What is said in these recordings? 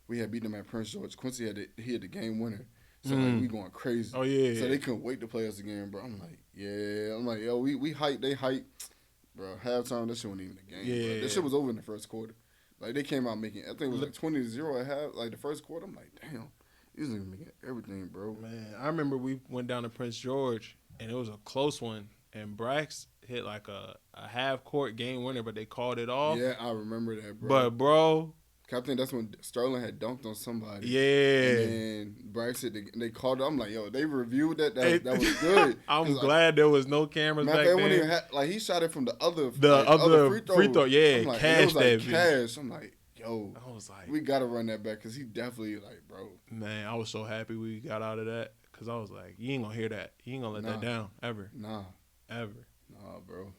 we had beat them at Prince George. Quincy had the game winner. So like we going crazy. Oh yeah. So they couldn't wait to play us again, bro. I'm like, yeah. I'm like, yo, we hype, they hype. Bro, halftime, that shit wasn't even a game. Yeah. Bro. This shit was over in the first quarter. Like they came out making, I think it was like 20-0 at half, like the first quarter. I'm like, damn, these niggas making everything, bro. Man, I remember we went down to Prince George and it was a close one, and Brax hit like a half court game winner, but they called it off. Yeah, I remember that, bro. But bro, I think that's when Sterling had dunked on somebody. Yeah. And Braxton, they called it. I'm like, yo, they reviewed that. That was good. I'm glad there was no cameras back then. Like, he shot it from the other free throw. Yeah, like, cash. It was like cash. I'm like, yo, I was like, we got to run that back because he definitely, like, bro. Man, I was so happy we got out of that because I was like, you ain't going to hear that. You ain't going to let that down ever. Nah. Ever. Nah, bro.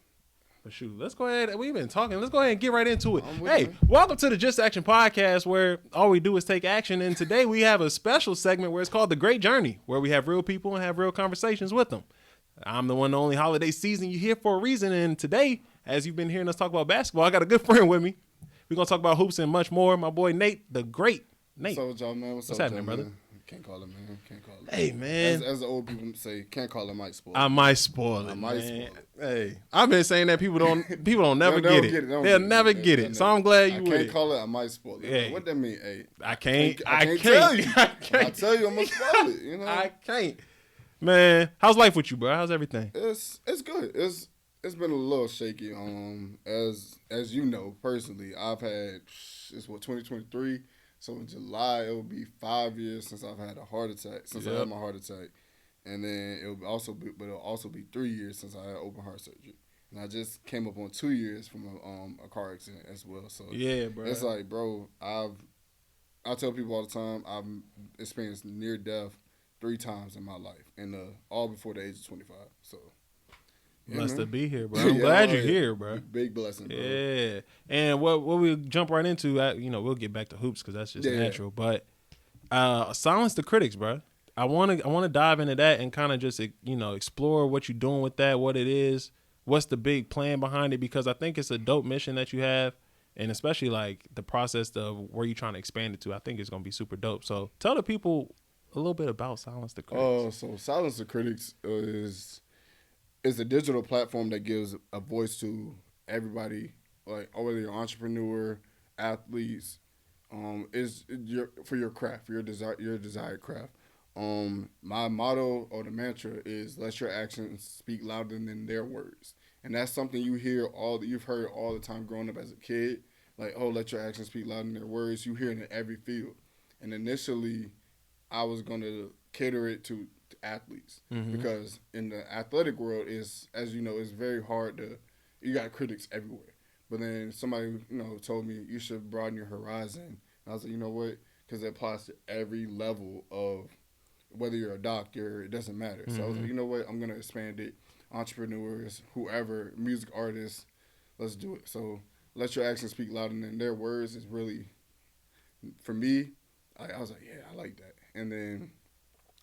But shoot, let's go ahead. We've been talking. Let's go ahead and get right into it. Hey, welcome to the Just Action Podcast, where all we do is take action. And today we have a special segment where it's called The Great Journey, where we have real people and have real conversations with them. I'm the one and only Holliday Season. You're here for a reason. And today, as you've been hearing us talk about basketball, I got a good friend with me. We're going to talk about hoops and much more. My boy Nate, the great Nate. What's up with y'all, man? What's happening, brother? Can't call it, man. Can't call it. Hey, man. As the old people say, can't call it, might spoil it. I might spoil it, man. Hey, I've been saying that people don't never get it. They'll never get it. So I'm glad you with it. I can't call it, I might spoil it. Hey. What that mean? Hey, I can't tell you. I can't. I tell you, I'm gonna spoil it. You know, I can't. Man, how's life with you, bro? How's everything? It's good. It's been a little shaky. As you know, personally, I've had 2023. So in July, it will be 5 years since I've had a heart attack. I had my heart attack, and then it'll also be 3 years since I had open heart surgery. And I just came up on 2 years from a car accident as well. So yeah, bro. It's like, bro, I tell people all the time I've experienced near death 3 times in my life, and all before the age of 25. So. Blessed to be here, bro. I'm glad you're here, bro. Big blessing, bro. Yeah. And what we jump right into, we'll get back to hoops because that's just natural. But silence the critics, bro. I want to dive into that and kind of just explore what you're doing with that, what it is, what's the big plan behind it, because I think it's a dope mission that you have, and especially like the process of where you're trying to expand it to. I think it's gonna be super dope. So tell the people a little bit about Silence the Critics. Oh, so Silence the Critics is a digital platform that gives a voice to everybody, like whether you're an entrepreneur, athletes, for your craft, for your desired craft. My motto or the mantra is let your actions speak louder than their words, and that's something you've heard all the time growing up as a kid. Like, oh, let your actions speak louder than their words. You hear it in every field, and initially, I was going to cater it to athletes, because in the athletic world is, as you know, it's very hard you got critics everywhere. But then somebody told me you should broaden your horizon. And I was like, you know what? Because it applies to every level of whether you're a doctor, it doesn't matter. So I was like, you know what? I'm gonna expand it. Entrepreneurs, whoever, music artists, let's do it. So let your actions speak louder than their words is really, for me, I was like, yeah, I like that. And then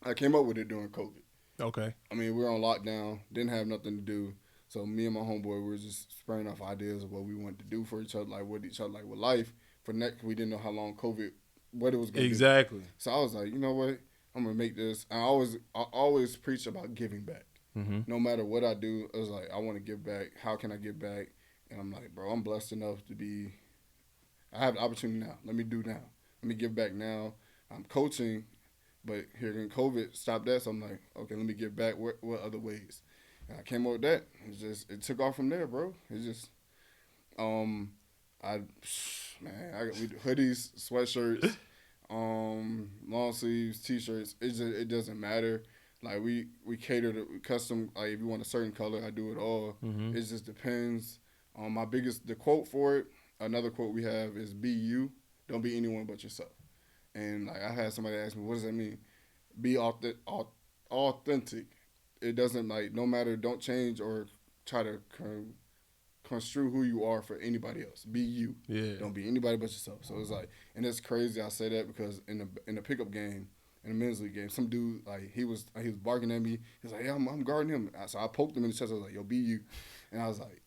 I came up with it during COVID. Okay. I mean, we were on lockdown, didn't have nothing to do. So me and my homeboy were just spraying off ideas of what we wanted to do for each other, like with life. For next, we didn't know how long COVID, what it was going to do. Exactly. So I was like, you know what? I'm going to make this. I always preach about giving back. No matter what I do, I was like, I want to give back. How can I give back? And I'm like, bro, I'm blessed enough I have the opportunity now. Let me do now. Let me give back now. I'm coaching. But here in COVID stopped that, so I'm like, okay, let me get back. What other ways? And I came up with that. It took off from there, bro. It's just, we do hoodies, sweatshirts, long sleeves, t-shirts. It doesn't matter. Like we cater to custom. Like if you want a certain color, I do it all. It just depends. The quote for it. Another quote we have is "Be you, don't be anyone but yourself." And like I had somebody ask me, what does that mean? Be authentic. It doesn't no matter, don't change or try to construe who you are for anybody else. Be you. Yeah. Don't be anybody but yourself. So it's like, and it's crazy I say that because in the pickup game, in the men's league game, some dude he was barking at me. He was like, yeah, I'm guarding him. So I poked him in the chest. I was like, yo, be you. And I was like,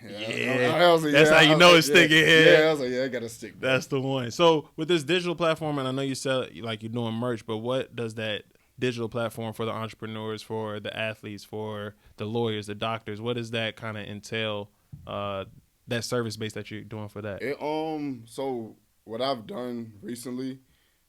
Yeah, I was like, that's yeah, how you know it's sticking. Yeah, I was like, yeah, I gotta stick. Bro. That's the one. So with this digital platform, and I know you said like you're doing merch, but what does that digital platform for the entrepreneurs, for the athletes, for the lawyers, the doctors, what does that kind of entail? That service base that you're doing for that. So what I've done recently,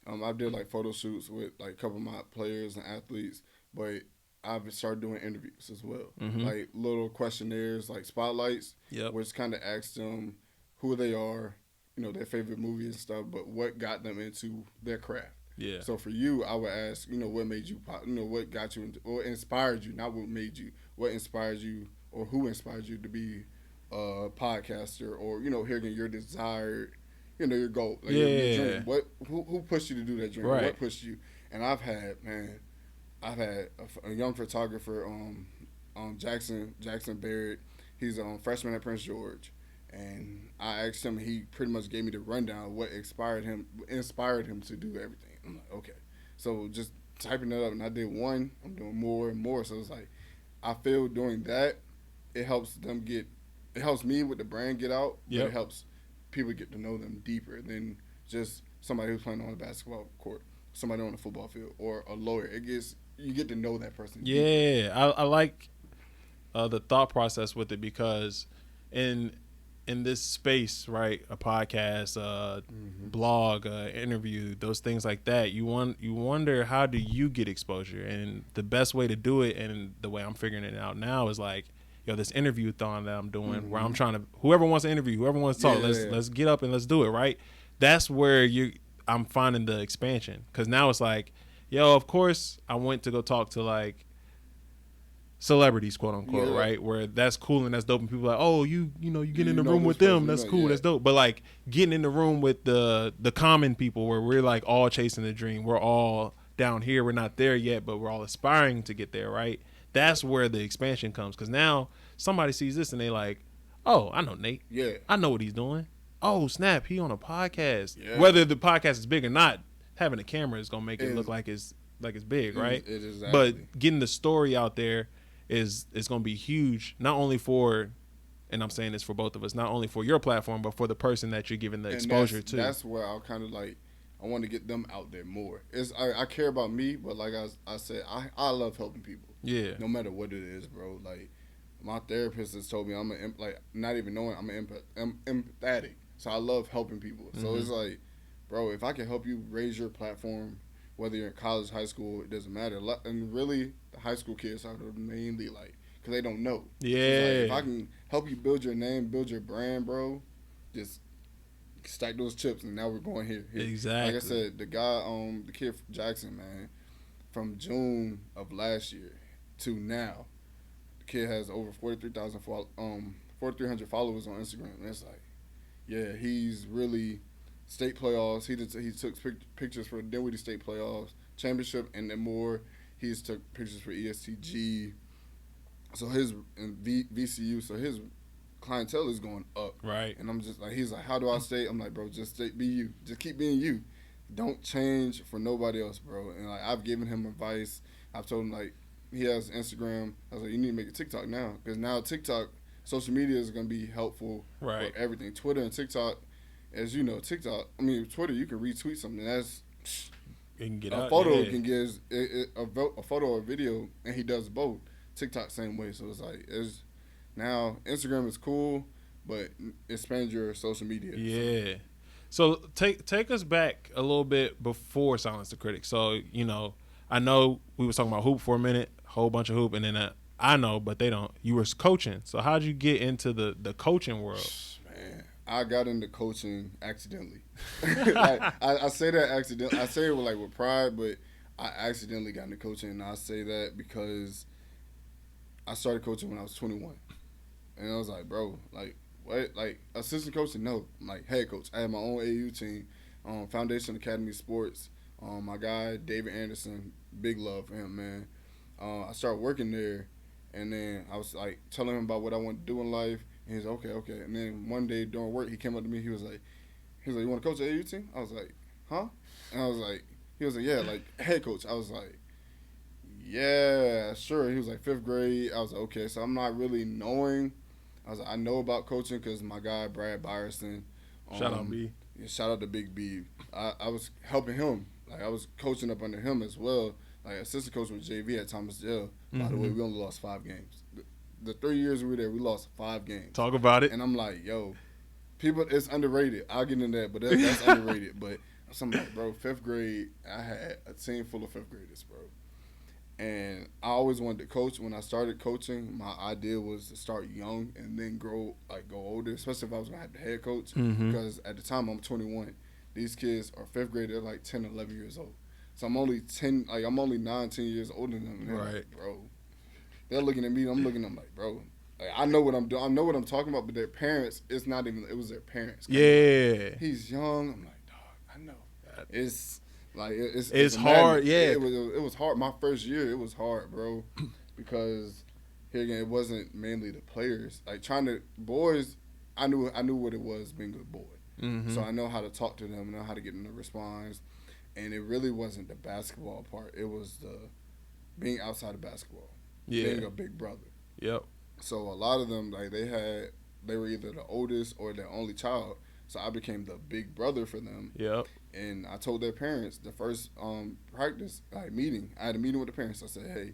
I did like photo shoots with like a couple of my players and athletes, but I've started doing interviews as well, Mm-hmm. like little questionnaires, like spotlights, Yep. which kind of asks them who they are, their favorite movie and stuff, but what got them into their craft. Yeah. So for you, I would ask, what made you, what got you, what inspired you, not what made you, what inspired you, or who inspired you to be a podcaster, or hearing your desired, your goal, like your Yeah. dream. Who pushed you to do that dream? Right. What pushed you? And I've had a young photographer, Jackson Barrett. He's a freshman at Prince George, and I asked him. He pretty much gave me the rundown of what inspired him to do everything. I'm like, okay, so just typing it up, and I did one. I'm doing more and more. So it's like I feel doing that, it helps it helps me with the brand get out, but Yep. it helps people get to know them deeper than just somebody who's playing on a basketball court, somebody on a football field, or a lawyer. You get to know that person. Yeah. I like the thought process with it because in this space, right, a podcast, blog, interview, those things like that, you wonder how do you get exposure, and the best way to do it, and the way I'm figuring it out now is like, this interview thon that I'm doing, where I'm trying to, whoever wants to interview, whoever wants to talk, let's get up and let's do it, right? That's where I'm finding the expansion, because now it's like, of course I went to go talk to like celebrities, quote unquote, right? Where that's cool and that's dope, and people are like, oh, you get in the room with them, that's cool, that's dope. But like getting in the room with the common people, where we're like all chasing the dream, we're all down here, we're not there yet, but we're all aspiring to get there, right? That's where the expansion comes, because now somebody sees this and they like, oh, I know Nate, I know what he's doing. Oh snap, he on a podcast. Whether the podcast is big or not, having a camera is gonna make it look like it's big, right? Exactly. But getting the story out there is going to be huge, not only for, and I'm saying this for both of us, not only for your platform, but for the person that you're giving the exposure to. That's where I'll kind of like, I want to get them out there more. I care about me, but like I said, I love helping people. Yeah. No matter what it is, bro. Like my therapist has told me not even knowing I'm empathetic. So I love helping people. So it's like, bro, if I can help you raise your platform, whether you're in college, high school, it doesn't matter. And really, the high school kids are mainly like, because they don't know. Yeah. Like, if I can help you build your name, build your brand, bro, just stack those chips, and now we're going here. Exactly. Like I said, the kid from Jackson, man, from June of last year to now, the kid has over 4,300 followers on Instagram. And it's like, yeah, he's really state playoffs. He took pictures for Dinwiddie State playoffs, championship, and then more. He's took pictures for ESTG. So VCU. So his clientele is going up. Right. And I'm just like, he's like, how do I stay? I'm like, bro, just be you. Just keep being you. Don't change for nobody else, bro. And like, I've given him advice. I've told him, like, he has Instagram. I was like, you need to make a TikTok now, because now TikTok, social media is going to be helpful for everything. Twitter and TikTok, as you know, Twitter, you can retweet something. That's it can get a out, photo yeah. can get a photo or video, and he does both. TikTok same way. So it's like, now Instagram is cool, but expand your social media. Yeah. So take us back a little bit before Silence the Critics. So, I know we was talking about hoop for a minute, whole bunch of hoop, and then I know, but they don't. You were coaching. So how'd you get into the coaching world? Man, I got into coaching accidentally. I say that accidentally. I say it with pride, but I accidentally got into coaching, and I say that because I started coaching when I was 21. And I was like, bro, like, what? Like, assistant coaching? No. I'm like, head coach. I had my own AU team, Foundation Academy Sports. My guy, David Anderson, big love for him, man. I started working there, and then I was, like, telling him about what I wanted to do in life. And he's like, okay. And then one day during work, he came up to me. He was like, you want to coach the AU team? I was like, huh? And I was like, he was like, yeah, like, head coach. I was like, yeah, sure. He was like, 5th grade. I was like, okay. So I'm not really knowing I was like, I know about coaching because my guy Brad Byerson. Shout out B. Yeah, shout out to Big B. I was helping him. Like I was coaching up under him as well. Like assistant coach with JV at Thomas Jail. By the way, we only lost 5 games. The 3 years we were there, we lost 5 games. Talk about it. And I'm like, yo, people, it's underrated. I'll get into that, but that's underrated. But I'm like, bro, 5th grade, I had a team full of 5th graders, bro. And I always wanted to coach. When I started coaching, my idea was to start young and then go older, especially if I was going to have the head coach. Because at the time, I'm 21. These kids are 5th grade. They're like 10, 11 years old. So I'm only 9, 10 years older than them. And they're like, bro. They're looking at me. I'm looking at them like, bro. Like, I know what I'm doing. I know what I'm talking about, but their parents, it was their parents. Yeah. He's young. I'm like, dog, I know. It's like it's hard. Yeah, it was hard. My first year, it was hard, bro, because here again, it wasn't mainly the players. Like boys, I knew what it was being a boy, so I know how to talk to them, know how to get them to respond, and it really wasn't the basketball part. It was the being outside of basketball, being a big brother. Yep. So a lot of them, like they were either the oldest or their only child. So I became the big brother for them. Yep. And I told their parents the first practice meeting. I had a meeting with the parents. I said, hey,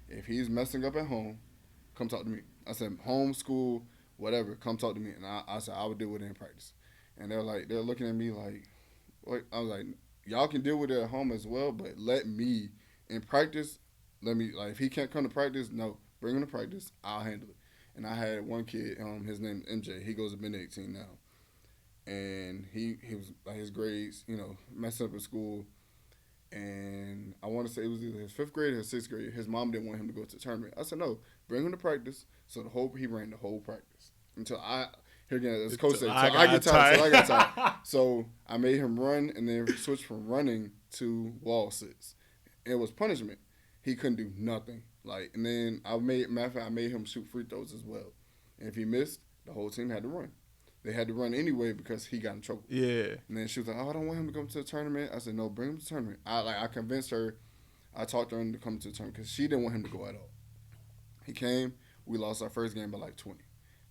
if he's messing up at home, come talk to me. I said, home, school, whatever, come talk to me. And I said, I would deal with it in practice. And they're looking at me like, what? I was like, y'all can deal with it at home as well, but let me in practice. If he can't come to practice, no, bring him to practice. I'll handle it. And I had one kid, his name is MJ. He goes to Benedict 18 now. And he was like his grades, messing up in school. And I want to say it was either his 5th grade or his 6th grade. His mom didn't want him to go to the tournament. I said, no, bring him to practice. So he ran the whole practice until as coach said, I get tired. So I made him run and then switch from running to wall sits. It was punishment. He couldn't do nothing. And then I made him shoot free throws as well. And if he missed, the whole team had to run. They had to run anyway because he got in trouble. Yeah. And then she was like, oh, I don't want him to come to the tournament. I said, no, bring him to the tournament. I convinced her. I talked her into coming to the tournament because she didn't want him to go at all. He came. We lost our first game by 20.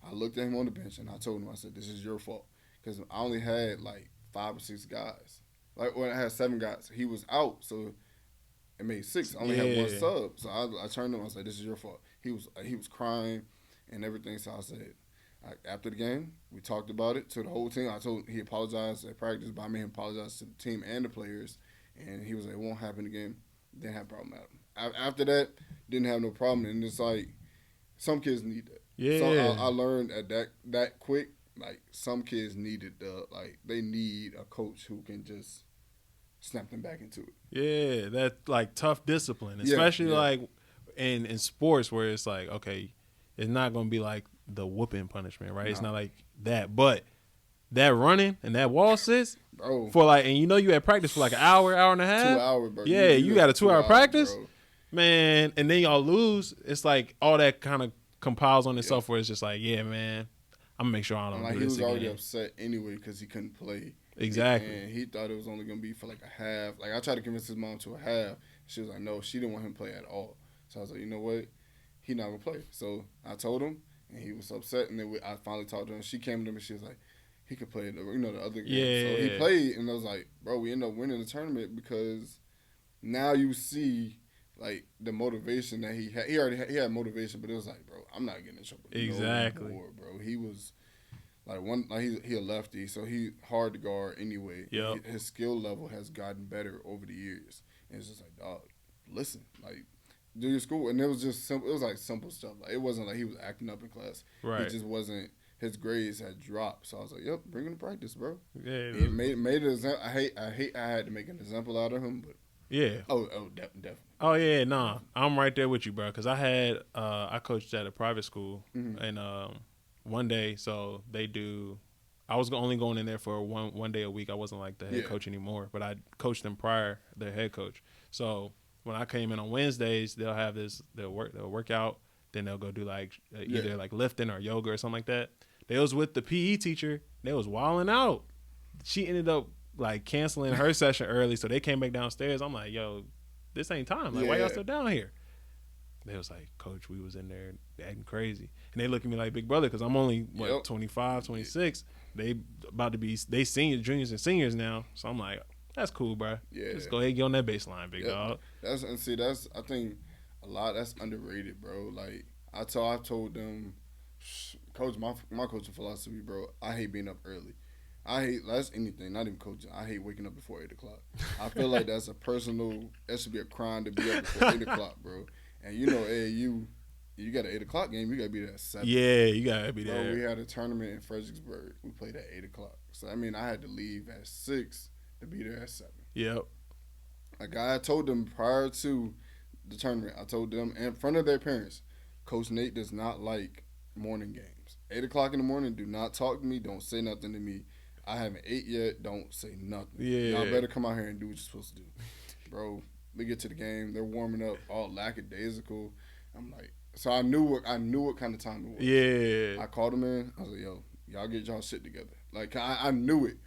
I looked at him on the bench and I told him, I said, this is your fault. Because I only had 5 or 6 guys. When I had 7 guys. He was out, so it made 6. I only had 1 sub. So I turned to him. I said, this is your fault. He was crying and everything. So I said, after the game, we talked about it to the whole team. He apologized at practice, but I made him apologize to the team and the players. And he was like, it won't happen again. Didn't have a problem at him. After that, didn't have no problem. And it's like, some kids need that. Yeah. So I learned at that quick, some kids needed they need a coach who can just snap them back into it. Yeah, that tough discipline, especially in sports where it's okay, it's not going to be the whooping punishment, right? No. It's not like that, but that running and that wall sits, bro, for and you had practice for an hour and a half. 2 hours, bro. Yeah, you got a 2-hour practice, bro. Man, and then y'all lose. It's all that kind of compiles on itself where it's just yeah, man, I'm gonna make sure I don't do this again. He was already upset anyway because he couldn't play. Exactly. And he thought it was only gonna be for a half. I tried to convince his mom to a half. She was like, no, she didn't want him to play at all. So I was like, you know what? He not gonna play. So I told him. And he was upset, and then I finally talked to her. She came to me, and she was like, he could play the other game. Yeah. So he played, and I was like, bro, we ended up winning the tournament because now you see, the motivation that he had. He had motivation, but it was bro, I'm not getting in trouble. Exactly. No more, bro. He was, he a lefty, so he hard to guard anyway. Yep. His skill level has gotten better over the years. And it's just dog, listen, do your school, and it was just simple. It was simple stuff. It wasn't he was acting up in class. Right. It just wasn't. His grades had dropped, so I was like, "Yep, bring him to practice, bro." Yeah. He made an example. I had to make an example out of him, but yeah. Definitely. Oh yeah, nah, I'm right there with you, bro. Because I coached at a private school, and one day, so they do. I was only going in there for one day a week. I wasn't the head coach anymore, but I coached them prior, their head coach. So when I came in on Wednesdays, they'll have they'll work out, then they'll go do either lifting or yoga or something like that. They was with the PE teacher, they was wilding out. She ended up canceling her session early, so they came back downstairs. I'm like, yo, this ain't time. Why y'all still down here? They was like, Coach, we was in there acting crazy. And they look at me like big brother because I'm only, 25, 26. They about to be, they seniors, juniors, and seniors now. So I'm like, that's cool, bro. Yeah. Just go ahead and get on that baseline, big dog. That's I think a lot that's underrated, bro. Like I told them, coach, my coaching philosophy, bro. I hate being up early. I hate that's anything, not even coaching. I hate waking up before 8 o'clock. I feel like that's a personal. That should be a crime to be up before 8 o'clock, bro. And you know, AAU, you got an 8 o'clock game. You gotta be there at 7. Yeah, you gotta be there. Bro, we had a tournament in Fredericksburg. We played at 8 o'clock. So I mean, I had to leave at 6 to be there at 7. Yep. Like I told them prior to the tournament, I told them in front of their parents, Coach Nate does not like morning games. 8 o'clock in the morning, do not talk to me. Don't say nothing to me. I haven't ate yet. Don't say nothing. Yeah. Y'all better come out here and do what you're supposed to do. Bro, we get to the game. They're warming up all lackadaisical. I'm like, so I knew what kind of time it was. Yeah. I called them in. I was like, yo, y'all get y'all shit together. Like, I knew it.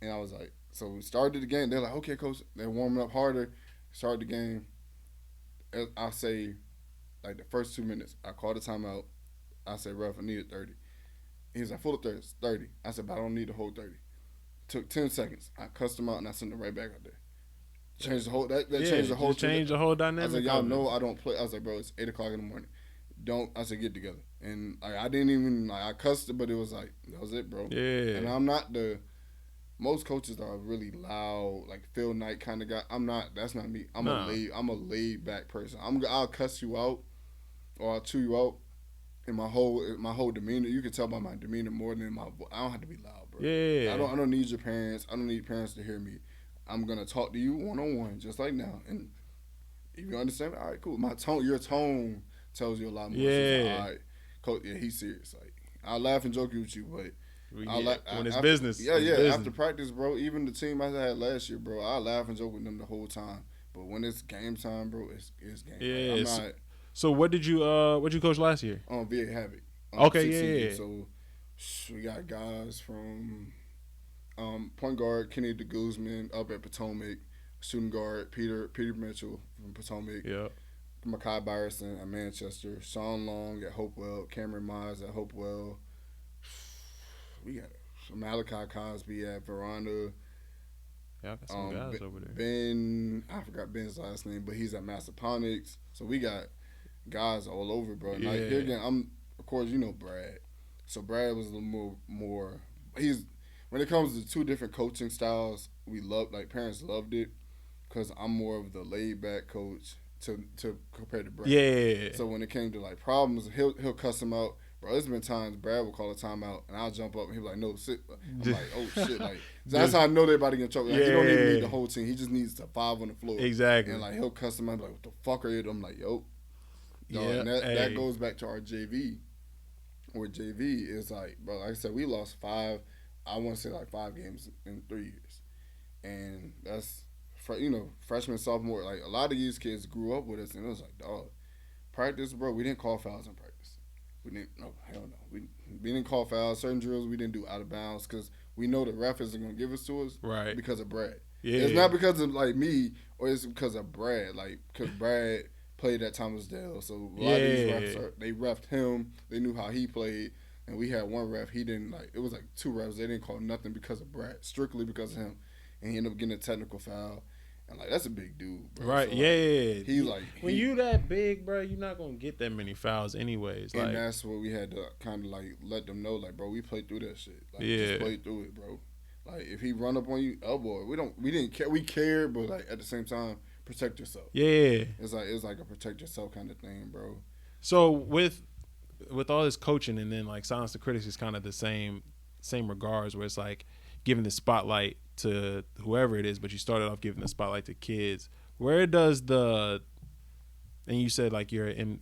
And I was like, so we started the game. They're like, okay, coach. They're warming up harder. Started the game. I'll say, like, the first 2 minutes, I called a timeout. I said, ref, I needed 30. He was like, full of 30. I said, but I don't need the whole 30. Took 10 seconds. I cussed him out, and I sent him right back out there. Changed the whole, changed the whole dynamic. I was like, y'all know I don't play. I was like, bro, it's 8 o'clock in the morning. I said, get together. And I didn't even, I cussed it, but it was like, that was it, bro. Yeah. And I'm not most coaches are really loud, like Phil Knight kind of guy. I'm not. That's not me. I'm a laid back person. I'll cuss you out, or I'll chew you out. In my whole demeanor, you can tell by my demeanor more than my voice. I don't have to be loud, bro. Yeah. I don't need your parents. I don't need parents to hear me. I'm gonna talk to you 1-on-1, just like now. And if you understand, all right, cool. Your tone tells you a lot more. Yeah. Like, all right, coach. Yeah, he's serious. Like I laugh and joke with you, but. When it's business. Yeah, business. After practice, bro, even the team I had last year, bro, I laugh and joke with them the whole time. But when it's game time, bro, it's game time. Yeah. I'm not. So what did you coach last year? VA Havoc. Okay, yeah. So we got guys from point guard Kenny DeGuzman up at Potomac, shooting guard Peter Mitchell from Potomac. Yeah. Makai Byerson at Manchester, Sean Long at Hopewell, Cameron Mize at Hopewell. We got Malachi Cosby at Veranda. Yeah, I got some guys over there. I forgot Ben's last name, but he's at Massaponics. So we got guys all over, bro. Yeah. Like, here again, of course, you know Brad. So Brad was a little more when it comes to two different coaching styles, parents loved it because I'm more of the laid back coach to compare to Brad. Yeah. So when it came to like problems, he'll cuss them out. Bro, there's been times Brad will call a timeout and I'll jump up and he'll be like, no, sit. I'm like, oh shit. Like that's how I know they're about to get in trouble. Like, he don't even need the whole team. He just needs to 5 on the floor. Exactly. And like he'll cuss them out like, what the fuck are you? I'm like, yo. Yeah. And that goes back to our JV. Where JV is like, bro, like I said, we lost 5 games in 3 years. And that's freshman, sophomore, like a lot of these kids grew up with us and it was like, dog, practice, bro, we didn't call fouls in practice. Hell no. We didn't call fouls. Certain drills we didn't do out of bounds because we know the ref isn't going to give us to us because of Brad. Yeah. It's not because of like me or it's because of Brad. Like, because Brad played at Thomasdale. So a lot of these refs, they refed him. They knew how he played. And we had one ref. He didn't it was like 2 refs. They didn't call nothing because of Brad. Strictly because of him. And he ended up getting a technical foul. And like that's a big dude, bro. Right? So, yeah. He's like when you that big, bro, you're not gonna get that many fouls, anyways. And that's what we had to kind of like let them know, like, bro, we played through that shit. Like, yeah. Just play through it, bro. Like if he run up on you, elbow. We didn't care. We cared, but like at the same time, protect yourself. Yeah. It's like a protect yourself kind of thing, bro. So with all this coaching and then like Silence the Critics is kind of the same regards where it's like giving the spotlight to whoever it is, but you started off giving the spotlight to kids. Where does and you said like you're I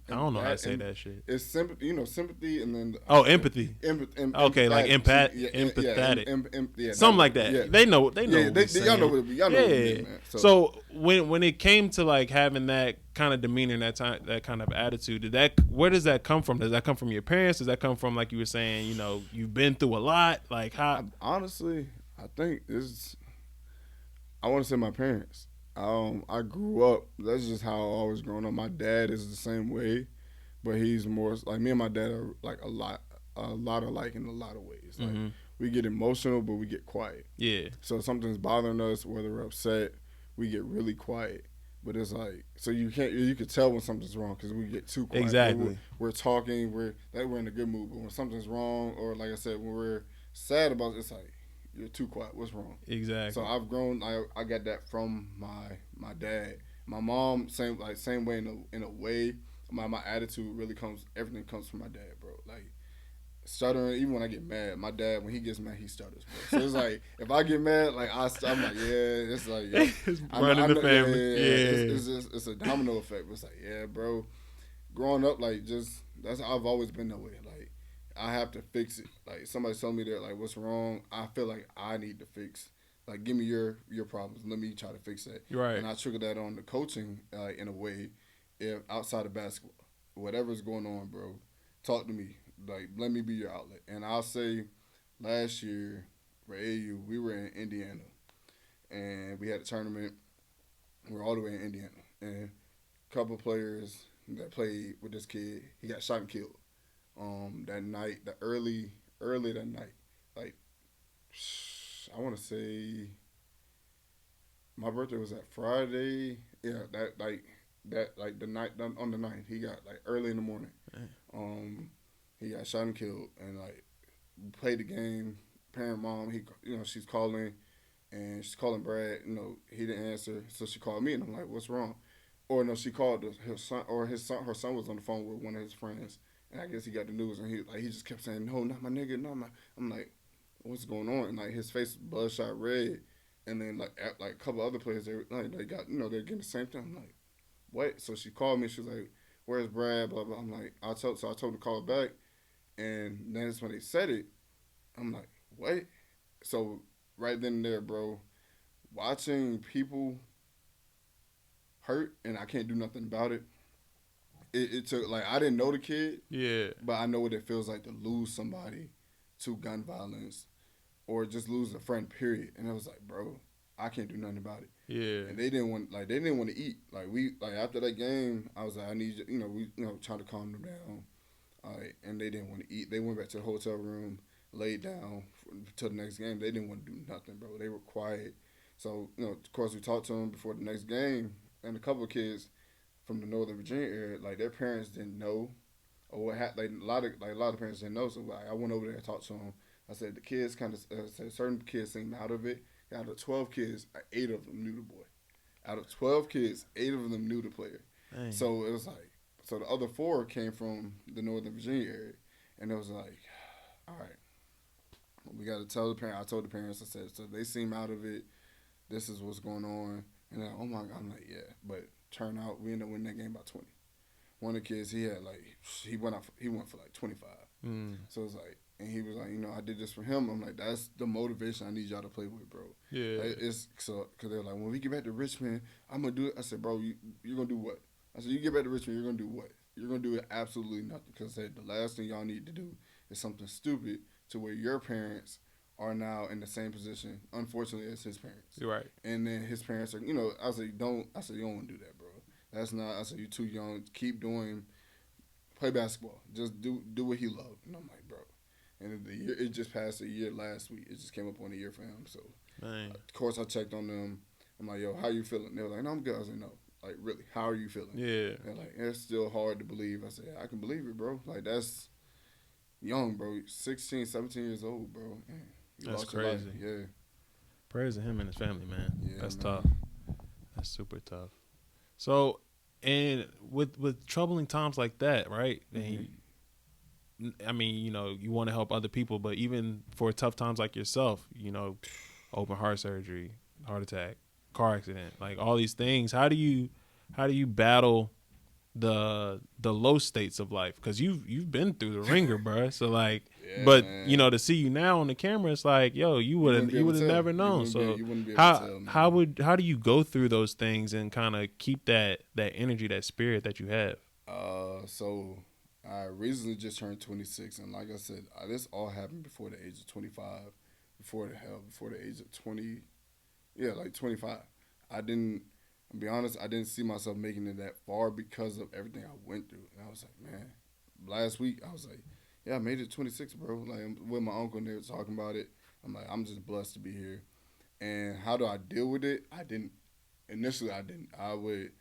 don't know how to say that shit. It's sympathy, sympathy, and then empathy. Okay, like empathetic, something like that. Yeah. They know. Y'all know what it means, man. So when it came to like having that kind of demeanor and that kind of attitude, where does that come from? Does that come from your parents? Does that come from like you were saying? You've been through a lot. Like how? Honestly, I think I want to say my parents. I grew up. That's just how I always grown up. My dad is the same way, but he's more like me and my dad are like a lot alike in a lot of ways. Like Mm-hmm. we get emotional, but we get quiet. Yeah. So if something's bothering us, whether we're upset, we get really quiet. But it's like so you could tell when something's wrong because we get too quiet. Exactly. We're talking, we're in a good mood, but when something's wrong or like I said, when we're sad about it, it's like you're too quiet. What's wrong? So Exactly. I've grown. I got that from my dad. My mom same way in a way. My attitude really comes. Everything comes from my dad, bro. Like stuttering. Even when I get mad, my dad when he gets mad, he stutters, bro. So it's like if I get mad, like I'm like yeah, it's like yep. It's running I the know yeah, family. Yeah. it's a domino effect. But it's like yeah, bro. Growing up, like just that's I've always been that way. Like I have to fix it. Like somebody tell me that like what's wrong, I feel like I need to fix. Like give me your problems. Let me try to fix that. You're right. And I trigger that on the coaching in a way. If outside of basketball, whatever's going on, bro, talk to me. Like let me be your outlet. And I'll say, last year for AU, we were in Indiana and we had a tournament. We're all the way in Indiana and a couple of players that played with this kid, he got shot and killed. That night, the early that night, like I want to say my birthday was that Friday. Yeah, that like the night on the ninth, he got like early in the morning. Um, he got shot and killed, and like played the game. Parent mom, she's calling, and she's calling Brad. He didn't answer, so she called me, and I'm like, "What's wrong?" Or no, she called his son, or his son. Her son was on the phone with one of his friends, and I guess he got the news, and he just kept saying, "No, not my nigga, not my." I'm like, "What's going on?" And like his face bloodshot red, and then like a couple other players, they got they're getting the same thing. I'm like, what? So she called me. She was like, "Where's Brad?" Blah blah. I'm like, I told her to call her back, and then that's when they said it. I'm like, what? So right then and there, bro, watching people hurt and I can't do nothing about it. It took like I didn't know the kid, Yeah. but I know what it feels like to lose somebody to gun violence or just lose a friend. Period. And I was like, bro, I can't do nothing about it. Yeah. And they didn't want to eat. Like after that game, I was like, I need you. We trying to calm them down. And they didn't want to eat. They went back to the hotel room, laid down till the next game. They didn't want to do nothing, bro. They were quiet. So of course, we talked to them before the next game, and a couple of kids from the Northern Virginia area, like their parents didn't know, or what happened. Like a lot of parents didn't know. So like I went over there and talked to them. I said the kids kind of said certain kids seemed out of it. Out of 12 kids, 8 of them knew the boy. Out of 12 kids, 8 of them knew the player. Dang. So it was like, so the other 4 came from the Northern Virginia area, and it was like, all right, we got to tell the parents. I told the parents, I said, so they seem out of it. This is what's going on. And then, oh my God, I'm like, yeah. But turn out, we ended up winning that game by 20. One of the kids, he had like, he went for like 25. Mm. So it's like, and he was like, I did this for him. I'm like, that's the motivation I need y'all to play with, bro. Yeah. Like, it's so because they're like, when we get back to Richmond, I'm gonna do it. I said, bro, you're gonna do what? I said, you get back to Richmond, you're gonna do what? You're gonna do absolutely nothing. Because I said the last thing y'all need to do is something stupid to where your parents are now in the same position, unfortunately, as his parents. You're right. And then his parents are, I said, don't. I said, you don't want to do that, bro. That's not. I said, you're too young. Keep doing. Play basketball. Just do what he loved. And I'm like, bro. And it just passed a year last week. It just came up on a year for him. So, Dang. of course, I checked on them. I'm like, yo, how you feeling? They were like, no, I'm good. I was like, no. Like, really, how are you feeling? Yeah. They're like, it's still hard to believe. I said, I can believe it, bro. Like, that's young, bro. 16, 17 years old, bro. Man, you That's lost your life. crazy. Yeah. Prayers to him and his family, man. Yeah, That's man. tough. That's super tough. So, and with troubling times like that, right? Mhm. I mean, you want to help other people, but even for tough times like yourself, open heart surgery, heart attack, car accident, like all these things. How do you battle the low states of life? Because you've been through the ringer, bro. So like, Yeah, but man. to see you now on the camera, it's like, yo, you wouldn't would be you able would to have tell. never known. You wouldn't be able to tell, man. How do you go through those things and kind of keep that energy, that spirit that you have? So I recently just turned 26, and like I said, this all happened before the age of 25, before the age of 20, yeah, like 25. I didn't. I'll be honest, I didn't see myself making it that far because of everything I went through. And I was like, man, last week I was like, yeah, I made it 26, bro. Like I'm with my uncle and they were talking about it. I'm like, I'm just blessed to be here. And how do I deal with it? I didn't initially. I didn't. I would,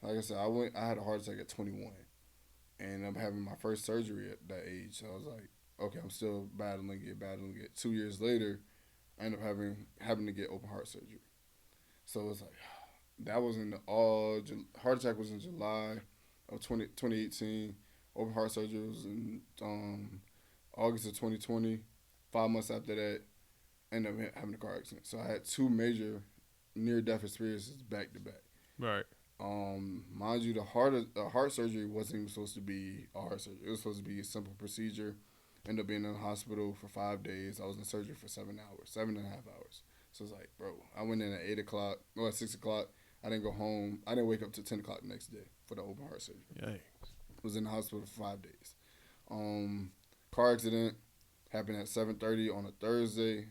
like I said, I went. I had a heart attack at 21, and I'm having my first surgery at that age. So I was like, okay, I'm still battling it. 2 years later, I ended up having to get open heart surgery. So it's like that was in the all heart attack was in July of 2018. Open heart surgery was in August of 2020. 5 months after that, I ended up having a car accident. So I had two major near death experiences back to back. Right. Mind you, the heart surgery wasn't even supposed to be a heart surgery. It was supposed to be a simple procedure. Ended up being in the hospital for 5 days. I was in surgery for 7 hours, 7.5 hours. So it's like, bro, I went in at 8 o'clock, or at 6 o'clock. I didn't go home. I didn't wake up till 10 o'clock the next day for the open heart surgery. Yikes. Was in the hospital for 5 days. Um, Car accident happened at 7:30 on a Thursday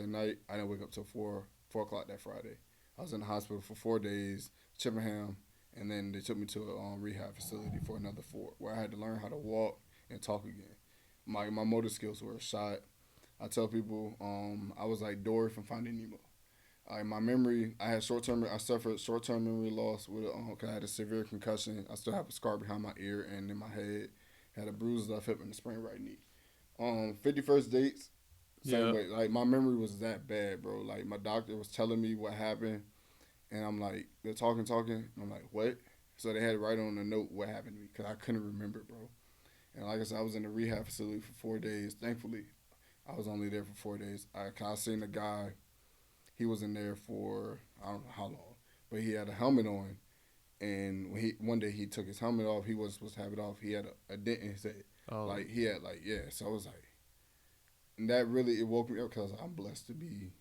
night. I didn't wake up till four o'clock that Friday. I was in the hospital for 4 days, Chippenham, and then they took me to a rehab facility for another four, where I had to learn how to walk and talk again. My motor skills were shot. I tell people I was like Dory from Finding Nemo. My memory, I suffered short term memory loss with, 'cause I had a severe concussion. I still have a scar behind my ear and in my head. Had a bruised left hip and a sprained right knee. 51st dates, same Yeah. way. Like my memory was that bad, bro. Like my doctor was telling me what happened, and I'm like, they're talking. And I'm like, what? So they had to write on a note what happened to me because I couldn't remember, bro. And like I said, I was in a rehab facility for 4 days. Thankfully, I was only there for 4 days. I seen a guy. He was in there for I don't know how long, but he had a helmet on. And when he one day he took his helmet off, he wasn't supposed to have it off. He had a dent in his head. Oh. Like he had like yeah. So I was like, and that really it woke me up because I'm blessed to be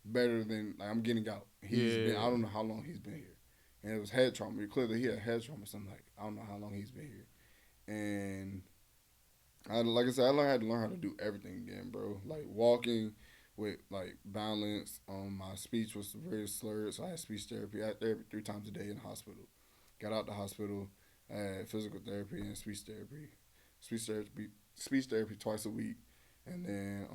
better than like I'm getting out. He's been Yeah. I don't know how long he's been here, and it was head trauma. Clearly he had head trauma. So I'm like I don't know how long he's been here, and like I said, had to learn how to do everything again, bro. Like walking with like balance. My speech was very slurred, so I had speech therapy. I had therapy 3 times a day in the hospital. Got out the hospital, I had physical therapy and speech therapy, speech therapy twice a week, and then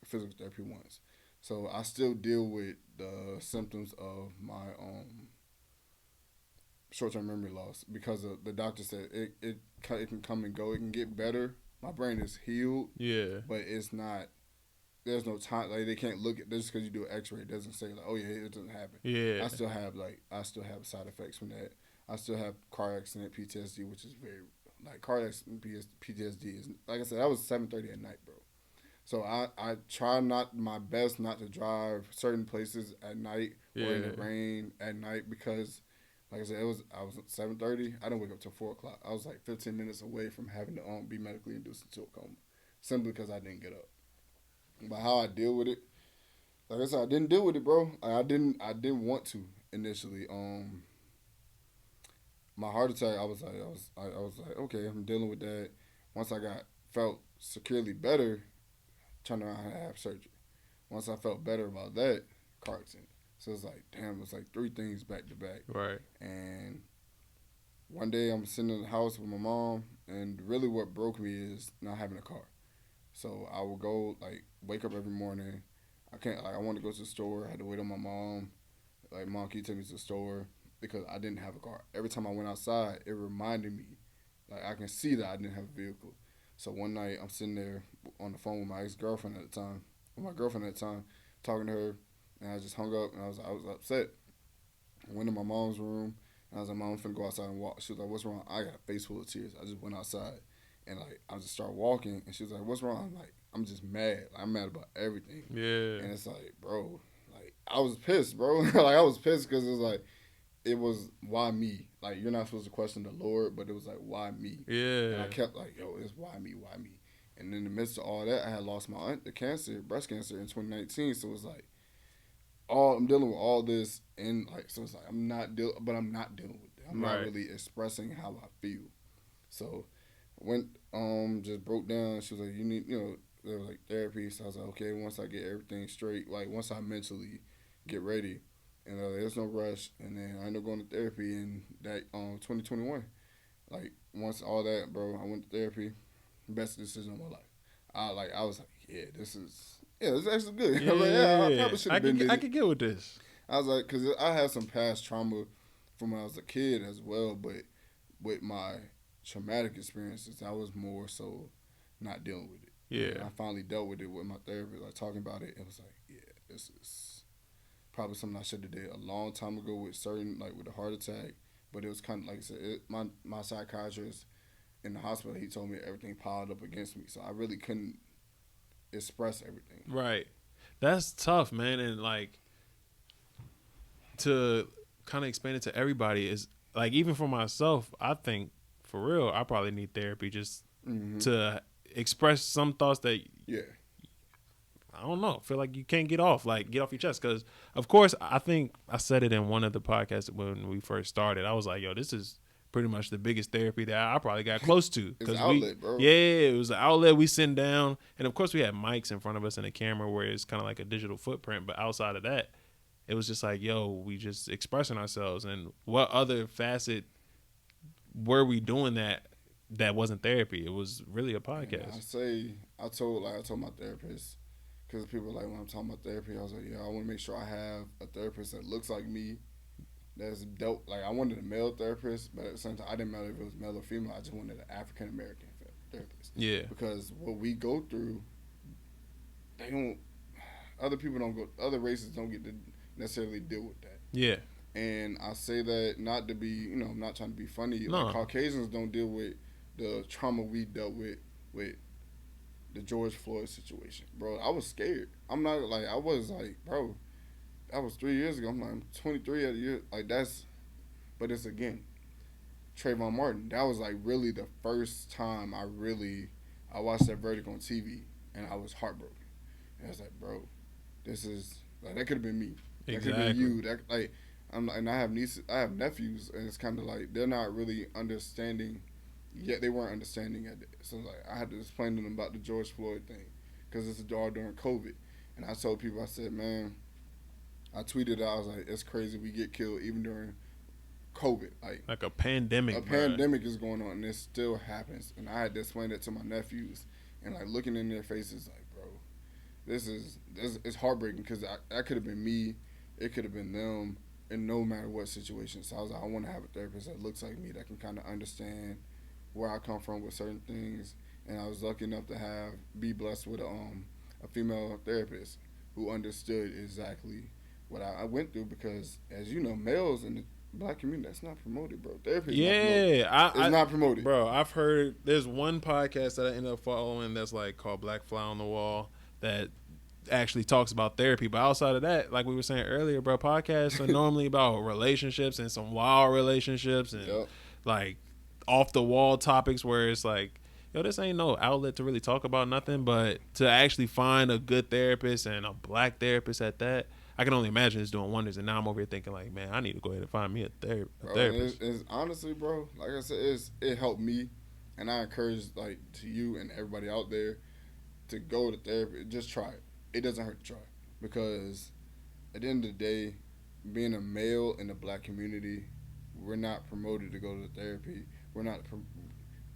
physical therapy once. So I still deal with the symptoms of my short term memory loss because of, the doctor said it can come and go. It can get better. My brain is healed, Yeah. but it's not. There's no time. Like they can't look at this just because you do an X ray. It doesn't say like, oh yeah, it doesn't happen. Yeah. I still have side effects from that. I still have car accident PTSD, which is very like car accident PTSD is like I said. That was 7:30 at night, bro. So I try not my best not to drive certain places at night or in the Yeah. rain at night because, like I said, I was at 7:30. I didn't wake up till 4 o'clock. I was like 15 minutes away from having to be medically induced into a coma, simply because I didn't get up. But how I deal with it, like I said, I didn't deal with it, bro. I didn't want to initially. My heart attack, I was like, okay, I'm dealing with that. Once I got felt securely better, turned around and have surgery. Once I felt better about that, car accident. So it's like, damn, it's like three things back to back. Right. And one day I'm sitting in the house with my mom, and really what broke me is not having a car. So I would go like wake up every morning. I can't like I wanted to go to the store. I had to wait on my mom. Like mom, can you take me to the store because I didn't have a car. Every time I went outside, it reminded me like I can see that I didn't have a vehicle. So one night I'm sitting there on the phone with my ex girlfriend at the time, with my girlfriend at the time, talking to her, and I just hung up and I was upset. I went to my mom's room and I was like, Mom, I'm finna go outside and walk. She was like, What's wrong? I got a face full of tears. I just went outside and like I just started walking and she was like, What's wrong? I'm like, I'm just mad. Like, I'm mad about everything. Yeah. And it's like, bro, like I was pissed, bro. Like I was pissed because it was like it was why me? Like you're not supposed to question the Lord, but it was like why me? And I Yeah. kept like, yo, it's why me? Why me? And in the midst of all that, I had lost my aunt to cancer, breast cancer in 2019. So it was like all I'm dealing with all this and like so it's like I'm not dealing with it. I'm not Right. really expressing how I feel. So went just broke down. She was like, you need there was like therapy. So I was like, okay, once I get everything straight, like once I mentally get ready. and there's no rush. And then I ended up going to therapy in that 2021. Like once all that, bro, I went to therapy. Best decision of my life. I was like, yeah, this is actually good. I was like, yeah, I Yeah, probably should have been did I it. could get with this. I was like, because I had some past trauma from when I was a kid as well, but with my traumatic experiences, I was more so not dealing with it. Yeah, And I finally dealt with it with my therapist, like talking about it. It was like, yeah, this is probably something I should have did a long time ago with certain, like with a heart attack. But it was kind of like I said, my psychiatrist in the hospital, he told me everything piled up against me, so I really couldn't express everything. right. That's tough, man, and like to kind of explain it to everybody is like even for myself. I think for real, I probably need therapy just to express some thoughts that Yeah, I don't know. Feel like you can't get off your chest. Because, of course, I think I said it in one of the podcasts when we first started. I was like, yo, this is pretty much the biggest therapy that I probably got close to. it's an outlet, bro. Yeah, it was an outlet. We sitting down. And, of course, we had mics in front of us and a camera where it's kind of like a digital footprint. But outside of that, it was just like, yo, we just expressing ourselves. And what other facet were we doing that wasn't therapy? It was really a podcast. And I told my therapist, because people are like, when I'm talking about therapy, I was like, yeah, I want to make sure I have a therapist that looks like me, that's dope. Like, I wanted a male therapist, but at the same time, I didn't matter if it was male or female. I just wanted an African American therapist. Yeah. Because what we go through, they don't, other races don't get to necessarily deal with that. Yeah. And I say that not to be, I'm not trying to be funny. No. Like, Caucasians don't deal with the trauma we dealt with the George Floyd situation, bro. I was scared. I'm not like I was like, bro. That was 3 years ago. I'm like, I'm 23 at a year. Like that's, but it's again, Trayvon Martin. That was like really the first time I watched that verdict on TV and I was heartbroken. And I was like, bro, this is like that could have been me. That could have been you. That like and I have nephews, and it's kind of like they're not really understanding. Yet they weren't understanding it. So like I had to explain to them about the George Floyd thing because it's all during COVID. And I told people, I said, man, I tweeted out, I was like, it's crazy we get killed even during COVID. Like a pandemic. A pandemic is going on and it still happens. And I had to explain that to my nephews and like looking in their faces like, bro, this it's heartbreaking because that could have been me. It could have been them in no matter what situation. So I was like, I want to have a therapist that looks like me that can kind of understand where I come from with certain things, and I was lucky enough to be blessed with a female therapist who understood exactly what I went through because, as you know, males in the black community, that's not promoted, bro. Therapy is not promoted. Bro, I've heard there's one podcast that I ended up following that's like called Black Fly on the Wall that actually talks about therapy, but outside of that, like we were saying earlier, bro, podcasts are normally about relationships and some wild relationships and like off the wall topics where it's like, yo, this ain't no outlet to really talk about nothing, but to actually find a good therapist and a black therapist at that, I can only imagine it's doing wonders. And now I'm over here thinking like, man, I need to go ahead and find me a therapist. It's honestly, bro, like I said, it helped me, and I encourage like to you and everybody out there to go to therapy. Just try it. It doesn't hurt to try because at the end of the day, being a male in the black community, we're not promoted to go to therapy.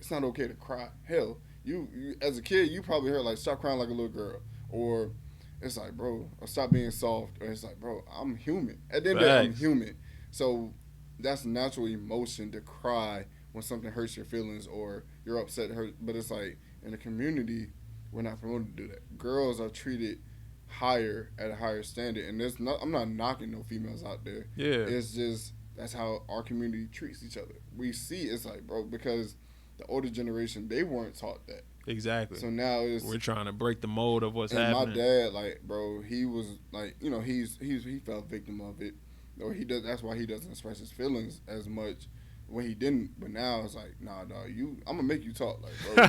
It's not okay to cry. Hell, you as a kid, you probably heard like stop crying like a little girl, or it's like, bro, or stop being soft, or it's like, bro, I'm human. At the end of the day, I'm human. So that's natural emotion to cry when something hurts your feelings or you're upset. But it's like in the community, we're not promoted to do that. Girls are treated higher at a higher standard, and I'm not knocking no females out there. Yeah, it's just that's how our community treats each other. We see it's like, bro, because the older generation, they weren't taught that. Exactly. So now we're trying to break the mold of what's happening. My dad, like, bro, he was like, he fell victim of it, or he does. That's why he doesn't express his feelings as much when he didn't. But now it's like, nah, dog, I'm gonna make you talk, like, bro.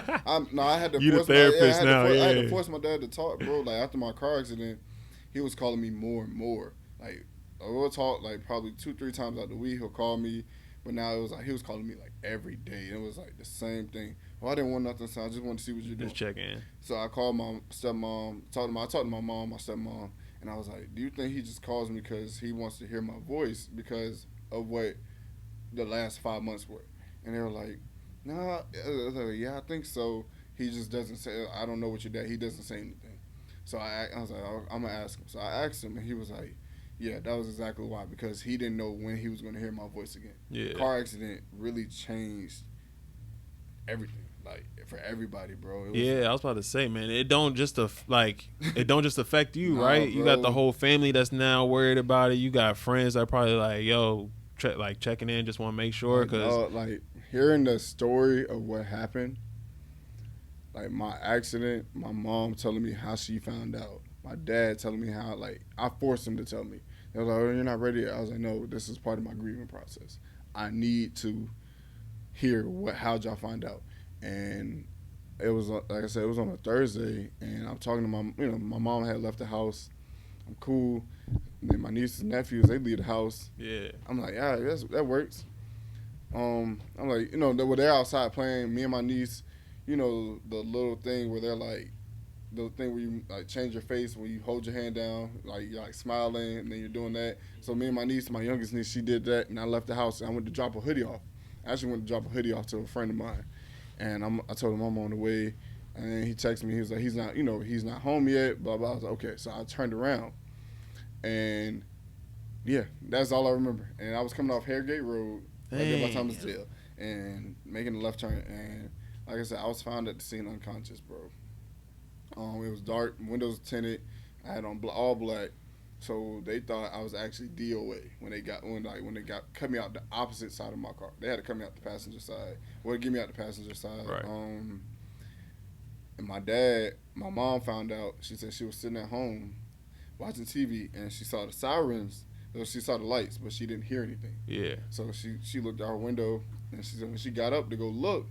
I had to force I had to force my dad to talk, bro. Like after my car accident, he was calling me more and more, like. We'll talk like probably 2-3 times out the week. He'll call me, but now it was like he was calling me like every day. And it was like the same thing. Well, I didn't want nothing, so I just wanted to see what you're doing. Just check in. So I called my stepmom. I talked to my mom, my stepmom, And I was like, do you think he just calls me because he wants to hear my voice because of what the last 5 months were? And they were like, no, nah. I was like, yeah, I think so. He just doesn't say, I don't know what your dad, he doesn't say anything. So I was like, I'm going to ask him. So I asked him, and he was like, yeah, that was exactly why, because he didn't know when he was going to hear my voice again. Yeah. Car accident really changed everything, like for everybody, bro. It was Yeah, I was about to say, man, it don't just it don't just affect you, nah, right? You got the bro. whole family that's now worried about it. You got friends that are probably like, yo, like checking in, just want to make sure, Like, because no, like hearing the story of what happened, like my accident, my mom telling me how she found out, my dad telling me how, like I forced him to tell me. They was like, "Oh, you're not ready yet." I was like, "No, this is part of my grieving process. I need to hear how'd y'all find out." And it was like I said, it was on a Thursday, and I'm talking to my mom had left the house. I'm cool. And then my nieces and nephews, they leave the house. yeah, I'm like, yeah, that works. I'm like, when they're outside playing, me and my niece, the little thing where they're like, the thing where you like change your face when you hold your hand down, like you're like smiling, and then you're doing that. So me and my niece, my youngest niece, she did that, and I left the house and I went to drop a hoodie off. I actually went to drop a hoodie off to a friend of mine, and I told him I'm on the way, and then he texted me. He was like, he's not home yet. Blah blah. I was like, okay. So I turned around, and yeah, that's all I remember. And I was coming off Harrogate Road, right there by dang, Thomasdale, and making a left turn. And like I said, I was found at the scene unconscious, bro. It was dark, windows tinted. I had on all black, so they thought I was actually DOA when they got cut me out the opposite side of my car. They had to cut me out the passenger side. Well, get me out the passenger side. right, And my mom found out. She said she was sitting at home watching TV, and she saw the sirens. She saw the lights, but she didn't hear anything. yeah, So she looked out her window, and she said when she got up to go look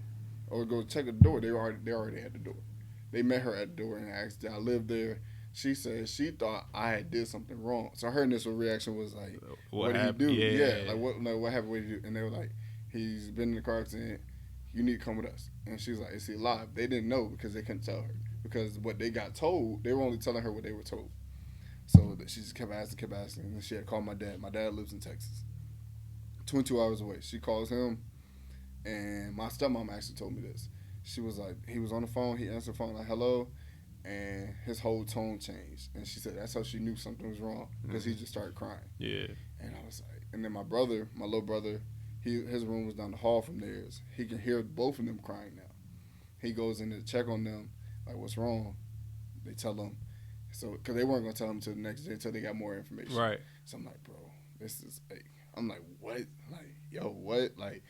or go check the door, they already at the door. They met her at the door and asked, "Did I live there?" She said she thought I had did something wrong. So her initial reaction was like, "What did he do? Yeah, what happened? What did he do?" And they were like, "He's been in the car accident. You need to come with us." And she was like, "Is he alive?" They didn't know because they couldn't tell her, because what they got told, they were only telling her what they were told. So she just kept asking, and she had called my dad. My dad lives in Texas, 22 hours away. She calls him, and my stepmom actually told me this. She was like, he was on the phone. He answered the phone like, "Hello," and his whole tone changed. And she said that's how she knew something was wrong, because he just started crying. yeah, And I was like, and then my little brother, his room was down the hall from theirs. He can hear both of them crying now. He goes in to check on them, like, what's wrong? They tell him, so because they weren't gonna tell him until the next day until they got more information. right. So I'm like, bro, this is like, I'm like, what? Like, yo, what? Like,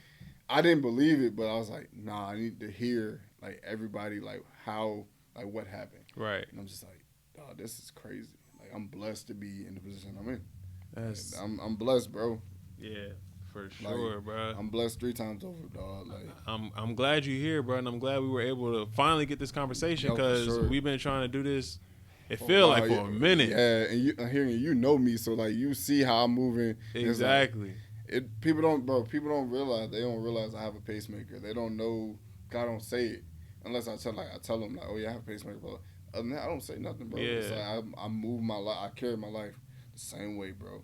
I didn't believe it, but I was like, nah, I need to hear like everybody, like how, like what happened. Right. And I'm just like, dog, this is crazy. Like, I'm blessed to be in the position I'm in. That's Like, I'm blessed, bro. yeah, for sure, Like, bro. I'm blessed 3 times over, dog. Like, I'm glad you're here, bro, and I'm glad we were able to finally get this conversation, yo, for because sure. we've been trying to do this. It For a feel while, like for a minute. Yeah, and I'm hearing you know me, so like you see how I'm moving. Exactly. It's like, people don't realize, they don't realize I have a pacemaker. They don't know. God don't say it unless I tell them like, oh yeah, I have a pacemaker. But other than that, I don't say nothing, bro. Yeah. It's like I move my life. I carry my life the same way, bro.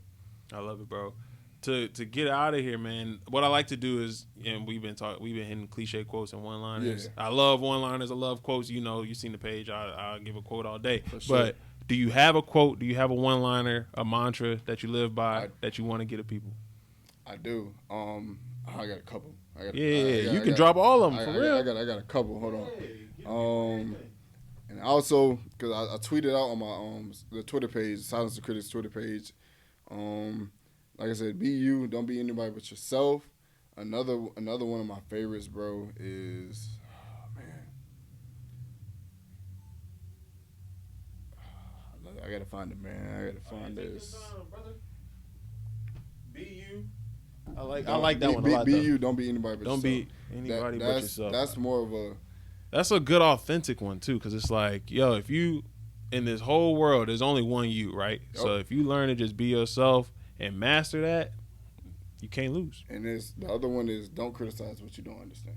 I love it, bro. To get out of here, man. What I like to do is, and we've been hitting cliche quotes and one liners. Yeah. I love one liners. I love quotes. You know, you've seen the page. I'll give a quote all day. For sure. But do you have a quote? Do you have a one liner, a mantra that you live by that you want to get to people? I do. I got a couple. You can drop all of them for real. I got a couple. Hold on. And also, because I tweeted out on my the Twitter page, Silence the Critics Twitter page. Like I said, be you. Don't be anybody but yourself. Another one of my favorites, bro, is I gotta find it, man. I gotta find this. Be you. I like that one a lot. Be though. you. Don't be anybody but Don't yourself. be anybody but yourself. That's more of a. That's a good authentic one too, because it's like, yo, if you in this whole world, there's only one you, right? Yep. So if you learn to just be yourself and master that, you can't lose. And the other one is don't criticize what you don't understand.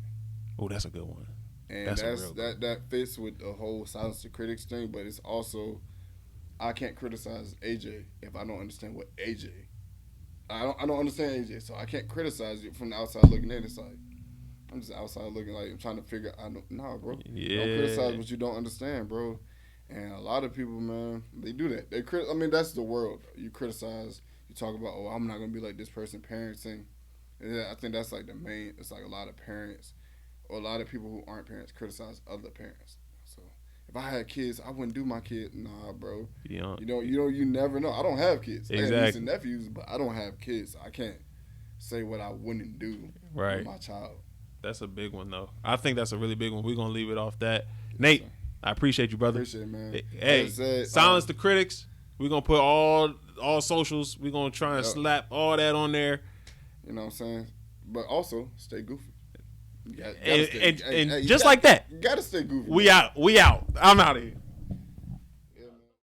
Oh, that's a good one. And that fits with the whole silence the critics thing, but it's also I can't criticize AJ if I don't understand what AJ. I don't understand AJ, so I can't criticize you from the outside looking in. It's like I'm just outside looking like I'm trying to figure. Nah, bro. Yeah. Don't criticize what you don't understand, bro. And a lot of people, man, they do that. I mean, that's the world. You criticize. You talk about, oh, I'm not gonna be like this person parenting. And I think that's like the main. It's like a lot of parents or a lot of people who aren't parents criticize other parents. So if I had kids, I wouldn't do my kid. Nah, bro. Yeah. You never know. I don't have kids. Exactly. I have nieces and nephews, but I don't have kids. I can't say what I wouldn't do with my child. That's a big one, though. I think that's a really big one. We're gonna leave it off that. Nate, I appreciate you, brother. Appreciate it, man. Hey, silence the critics. We're gonna put all socials. We're gonna try and slap all that on there. You know what I'm saying? But also stay goofy. And just like that, you gotta stay goofy. We out. I'm out of here.